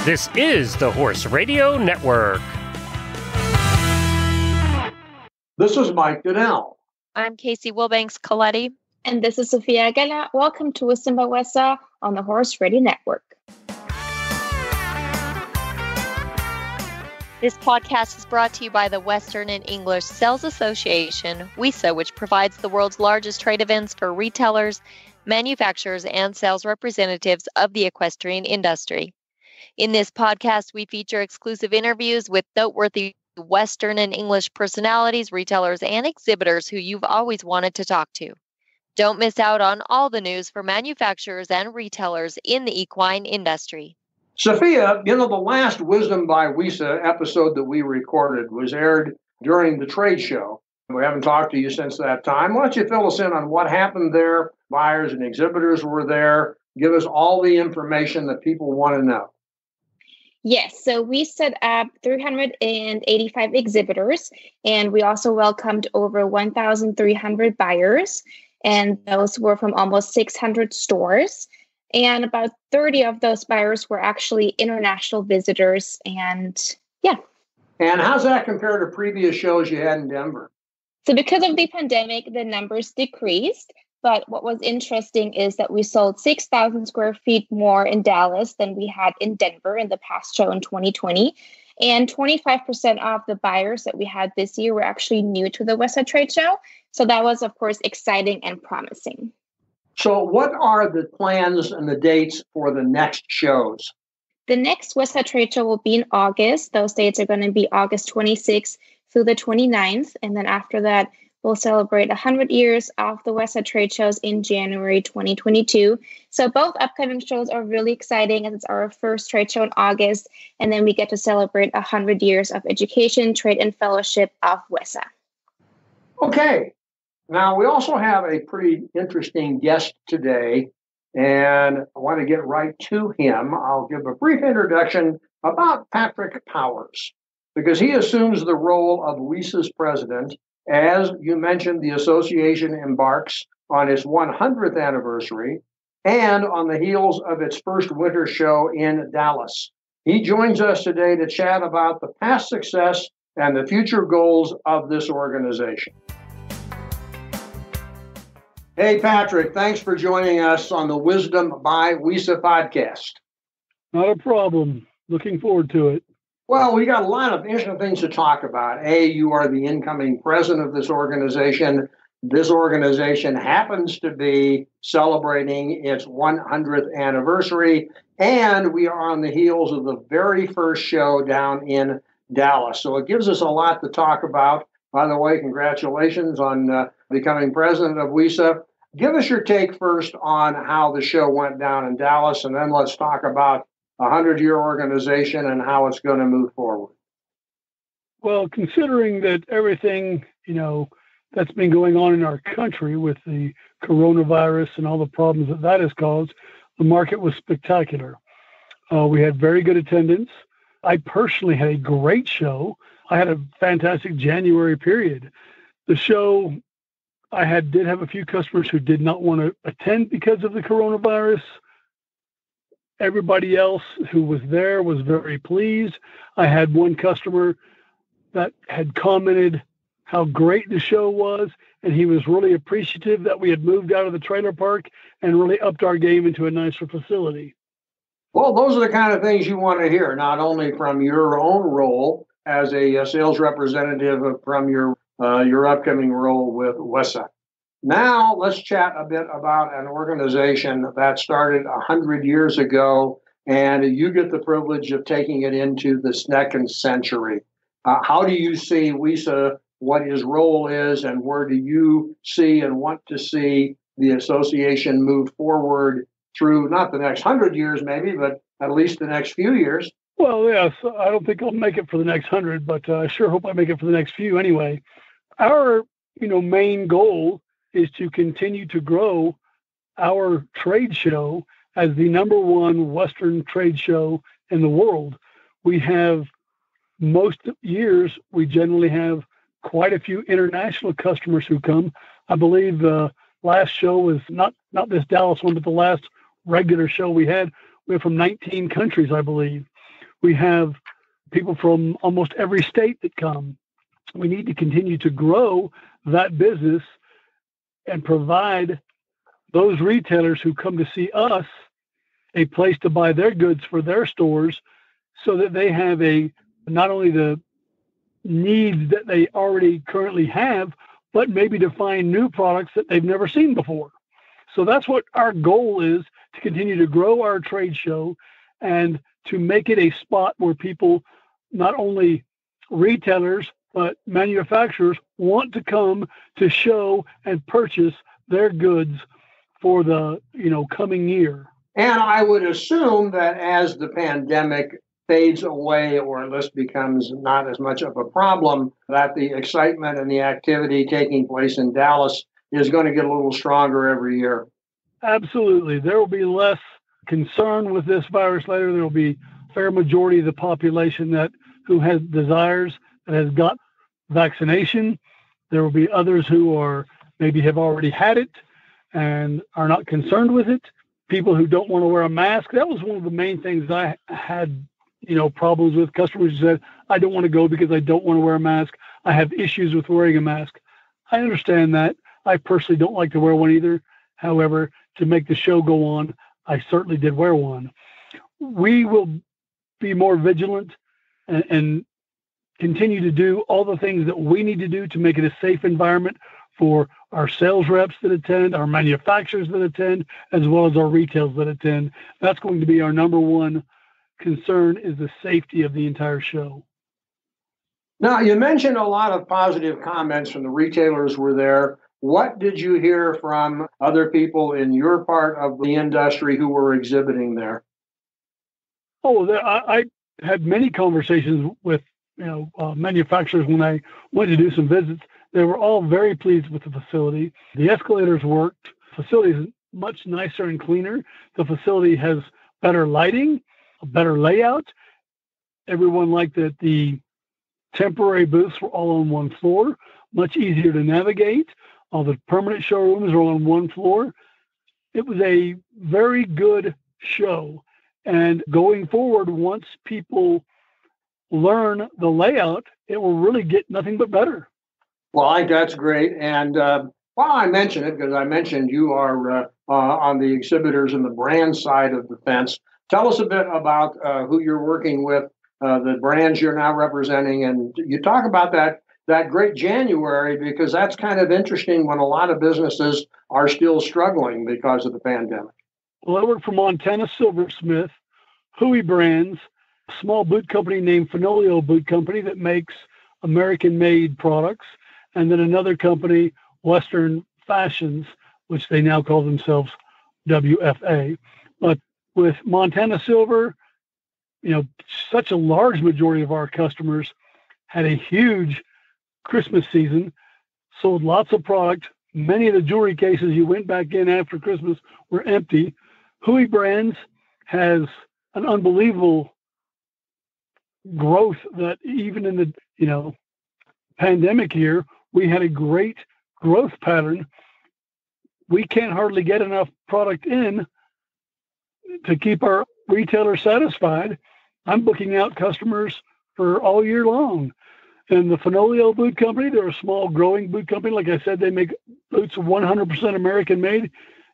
This is the Horse Radio Network. This is Mike Goodell. I'm Casey Wilbanks-Coletti. And this is Sophia Agala. Welcome to Wisdom by WESA on the Horse Radio Network. This podcast is brought to you by the Western and English Sales Association, WESA, which provides the world's largest trade events for retailers, manufacturers, and sales representatives of the equestrian industry. In this podcast, we feature exclusive interviews with noteworthy Western and English personalities, retailers, and exhibitors who you've always wanted to talk to. Don't miss out on all the news for manufacturers and retailers in the equine industry. Sophia, the last Wisdom by WESA episode that we recorded was aired during the trade show. We haven't talked to you since that time. Why don't you fill us in on what happened there? Buyers and exhibitors were there. Give us all the information that people want to know. Yes, so we set up 385 exhibitors, and we also welcomed over 1,300 buyers, and those were from almost 600 stores. And about 30 of those buyers were actually international visitors, and yeah. And how's that compare to previous shows you had in Denver? So because of the pandemic, the numbers decreased. But what was interesting is that we sold 6,000 square feet more in Dallas than we had in Denver in the past show in 2020. And 25% of the buyers that we had this year were actually new to the WESA trade show. So that was, of course, exciting and promising. So what are the plans and the dates for the next shows? The next WESA trade show will be in August. Those dates are going to be August 26th through the 29th. And then after that, we'll celebrate 100 years of the WESA trade shows in January 2022. So both upcoming shows are really exciting, as it's our first trade show in August, and then we get to celebrate 100 years of education, trade, and fellowship of WESA. Okay. Now, we also have a pretty interesting guest today, and I want to get right to him. I'll give a brief introduction about Patrick Powers, because he assumes the role of WESA's president. As you mentioned, the association embarks on its 100th anniversary and on the heels of its first winter show in Dallas. He joins us today to chat about the past success and the future goals of this organization. Hey, Patrick, thanks for joining us on the Wisdom by WESA podcast. Not a problem. Looking forward to it. Well, we got a lot of interesting things to talk about. You are the incoming president of this organization. This organization happens to be celebrating its 100th anniversary, and we are on the heels of the very first show down in Dallas. So it gives us a lot to talk about. By the way, congratulations on becoming president of WESA. Give us your take first on how the show went down in Dallas, and then let's talk about a 100-year organization and how it's going to move forward. Well, considering that everything, that's been going on in our country with the coronavirus and all the problems that has caused, the market was spectacular. We had very good attendance. I personally had a great show. I had a fantastic January period. The show, did have a few customers who did not want to attend because of the coronavirus. Everybody else who was there was very pleased. I had one customer that had commented how great the show was, and he was really appreciative that we had moved out of the trailer park and really upped our game into a nicer facility. Well, those are the kind of things you want to hear, not only from your own role as a sales representative, from your upcoming role with WESA. Now, let's chat a bit about an organization that started 100 years ago, and you get the privilege of taking it into the second century. How do you see WESA, what his role is, and where do you see and want to see the association move forward through not the next 100 years maybe, but at least the next few years? Well, yes, I don't think I'll make it for the next 100, but I sure hope I make it for the next few anyway. Our, main goal is to continue to grow our trade show as the number one Western trade show in the world. We have, most years, we generally have quite a few international customers who come. I believe the last show was not this Dallas one, but the last regular show we had from 19 countries, I believe. We have people from almost every state that come. We need to continue to grow that business and provide those retailers who come to see us a place to buy their goods for their stores, so that they have not only the needs that they already currently have, but maybe to find new products that they've never seen before. So that's what our goal is, to continue to grow our trade show and to make it a spot where people, not only retailers, but manufacturers, want to come to show and purchase their goods for the coming year. And I would assume that as the pandemic fades away, or at least becomes not as much of a problem, that the excitement and the activity taking place in Dallas is going to get a little stronger every year. Absolutely. There will be less concern with this virus later. There will be a fair majority of the population who has desires, that has got vaccination. There will be others who maybe have already had it and are not concerned with it. People who don't want to wear a mask. That was one of the main things I had, problems with. Customers who said, I don't want to go because I don't want to wear a mask. I have issues with wearing a mask. I understand that. I personally don't like to wear one either. However, to make the show go on, I certainly did wear one. We will be more vigilant and continue to do all the things that we need to do to make it a safe environment for our sales reps that attend, our manufacturers that attend, as well as our retailers that attend. That's going to be our number one concern, is the safety of the entire show. Now, you mentioned a lot of positive comments from the retailers were there. What did you hear from other people in your part of the industry who were exhibiting there? Oh, I had many conversations with manufacturers when I went to do some visits. They were all very pleased with the facility. The escalators worked. The facility is much nicer and cleaner. The facility has better lighting, a better layout. Everyone liked that the temporary booths were all on one floor, much easier to navigate. All the permanent showrooms are on one floor. It was a very good show. And going forward, once people learn the layout, it will really get nothing but better. Well, I think that's great. And I mention it because I mentioned you are on the exhibitors and the brand side of the fence. Tell us a bit about who you're working with, the brands you're now representing, and you talk about that great January, because that's kind of interesting when a lot of businesses are still struggling because of the pandemic. Well, I work for Montana Silversmith, Hui Brands, a small boot company named Fenolio Boot Company that makes American-made products, and then another company, Western Fashions, which they now call themselves WFA. But with Montana Silver, such a large majority of our customers had a huge Christmas season, sold lots of product. Many of the jewelry cases you went back in after Christmas were empty. Hui Brands has an unbelievable growth that even in the pandemic year, we had a great growth pattern. We can't hardly get enough product in to keep our retailers satisfied. I'm booking out customers for all year long. And the Fenolio Boot Company, they're a small growing boot company. Like I said, they make boots 100% American made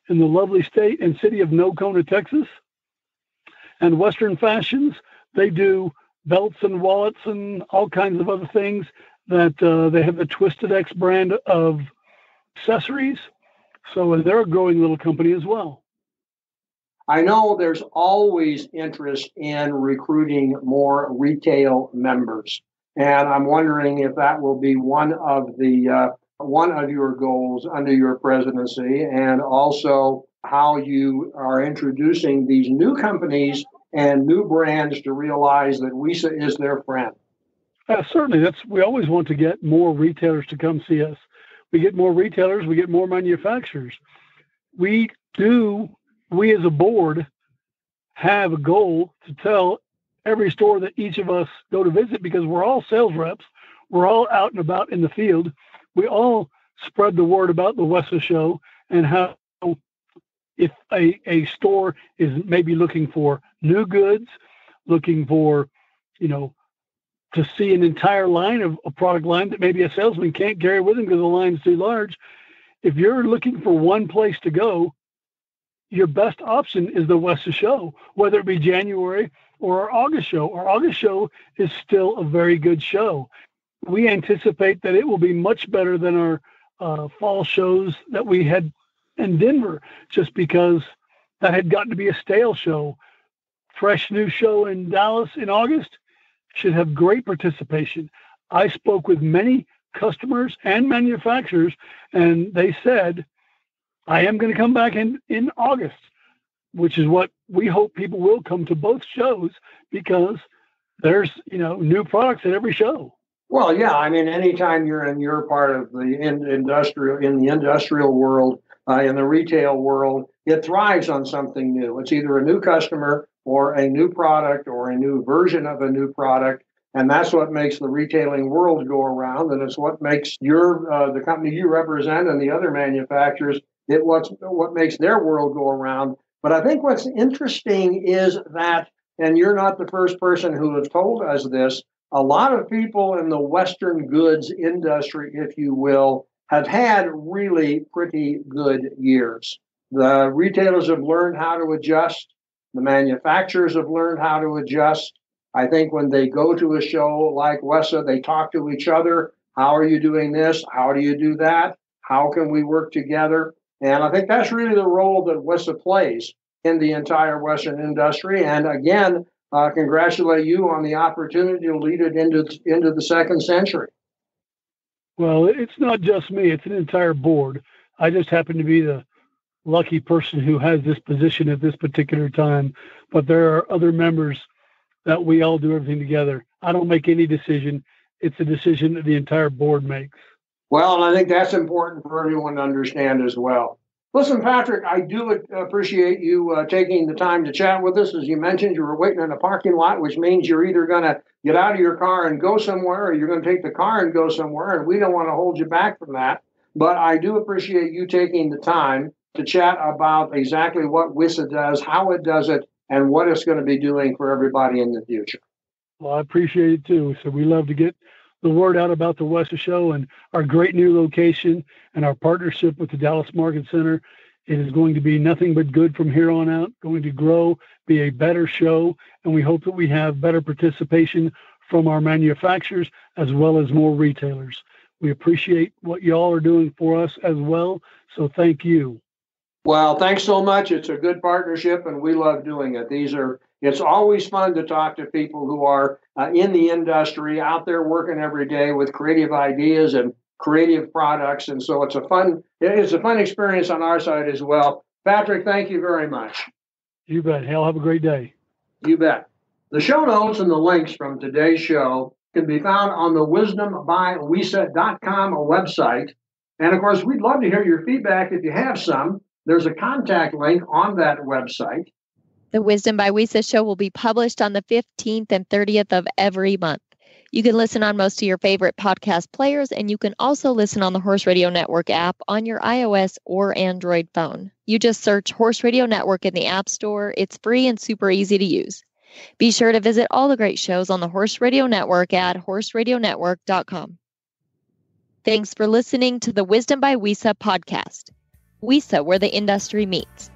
in the lovely state and city of Nocona, Texas. And Western Fashions, they do belts and wallets and all kinds of other things that they have the Twisted X brand of accessories. So they're a growing little company as well. I know there's always interest in recruiting more retail members, and I'm wondering if that will be one of your goals under your presidency, and also how you are introducing these new companies and new brands to realize that WESA is their friend. Certainly, we always want to get more retailers to come see us. We get more retailers, we get more manufacturers. We as a board have a goal to tell every store that each of us go to visit, because we're all sales reps. We're all out and about in the field. We all spread the word about the WESA show and how if a store is maybe looking for new goods looking for, to see an entire line of a product line that maybe a salesman can't carry with him because the line's too large. If you're looking for one place to go, your best option is the WESA show, whether it be January or our August show. Our August show is still a very good show. We anticipate that it will be much better than our fall shows that we had in Denver, just because that had gotten to be a stale show. Fresh new show in Dallas in August should have great participation. I spoke with many customers and manufacturers, and they said, I am going to come back in August, which is what we hope people will come to both shows, because there's, new products at every show. Well, yeah. I mean, anytime you're in your part of the industrial world, in the retail world, it thrives on something new. It's either a new customer or a new product or a new version of a new product. And that's what makes the retailing world go around. And it's what makes the company you represent and the other manufacturers, what makes their world go around. But I think what's interesting is that, and you're not the first person who has told us this, a lot of people in the Western goods industry, if you will, have had really pretty good years. The retailers have learned how to adjust. The manufacturers have learned how to adjust. I think when they go to a show like WESA, they talk to each other. How are you doing this? How do you do that? How can we work together? And I think that's really the role that WESA plays in the entire Western industry. And again, congratulate you on the opportunity to lead it into the second century. Well, it's not just me. It's an entire board. I just happen to be the lucky person who has this position at this particular time. But there are other members that we all do everything together. I don't make any decision. It's a decision that the entire board makes. Well, and I think that's important for everyone to understand as well. Listen, Patrick, I do appreciate you taking the time to chat with us. As you mentioned, you were waiting in a parking lot, which means you're either going to get out of your car and go somewhere, or you're going to take the car and go somewhere, and we don't want to hold you back from that. But I do appreciate you taking the time to chat about exactly what WESA does, how it does it, and what it's going to be doing for everybody in the future. Well, I appreciate it too. So we love to get the word out about the WESA show and our great new location and our partnership with the Dallas Market Center. It is going to be nothing but good from here on out, going to grow, be a better show, and we hope that we have better participation from our manufacturers as well as more retailers. We appreciate what y'all are doing for us as well, so thank you. Well, thanks so much. It's a good partnership, and we love doing it. It's always fun to talk to people who are in the industry, out there working every day with creative ideas and creative products, and so it's a fun experience on our side as well. Patrick, thank you very much. You bet. Hal, have a great day. You bet. The show notes and the links from today's show can be found on the wisdombywesa.com website. And of course, we'd love to hear your feedback if you have some. There's a contact link on that website. The Wisdom by WESA show will be published on the 15th and 30th of every month. You can listen on most of your favorite podcast players, and you can also listen on the Horse Radio Network app on your iOS or Android phone. You just search Horse Radio Network in the App Store. It's free and super easy to use. Be sure to visit all the great shows on the Horse Radio Network at horseradionetwork.com. Thanks for listening to the Wisdom by WESA podcast. WESA, where the industry meets.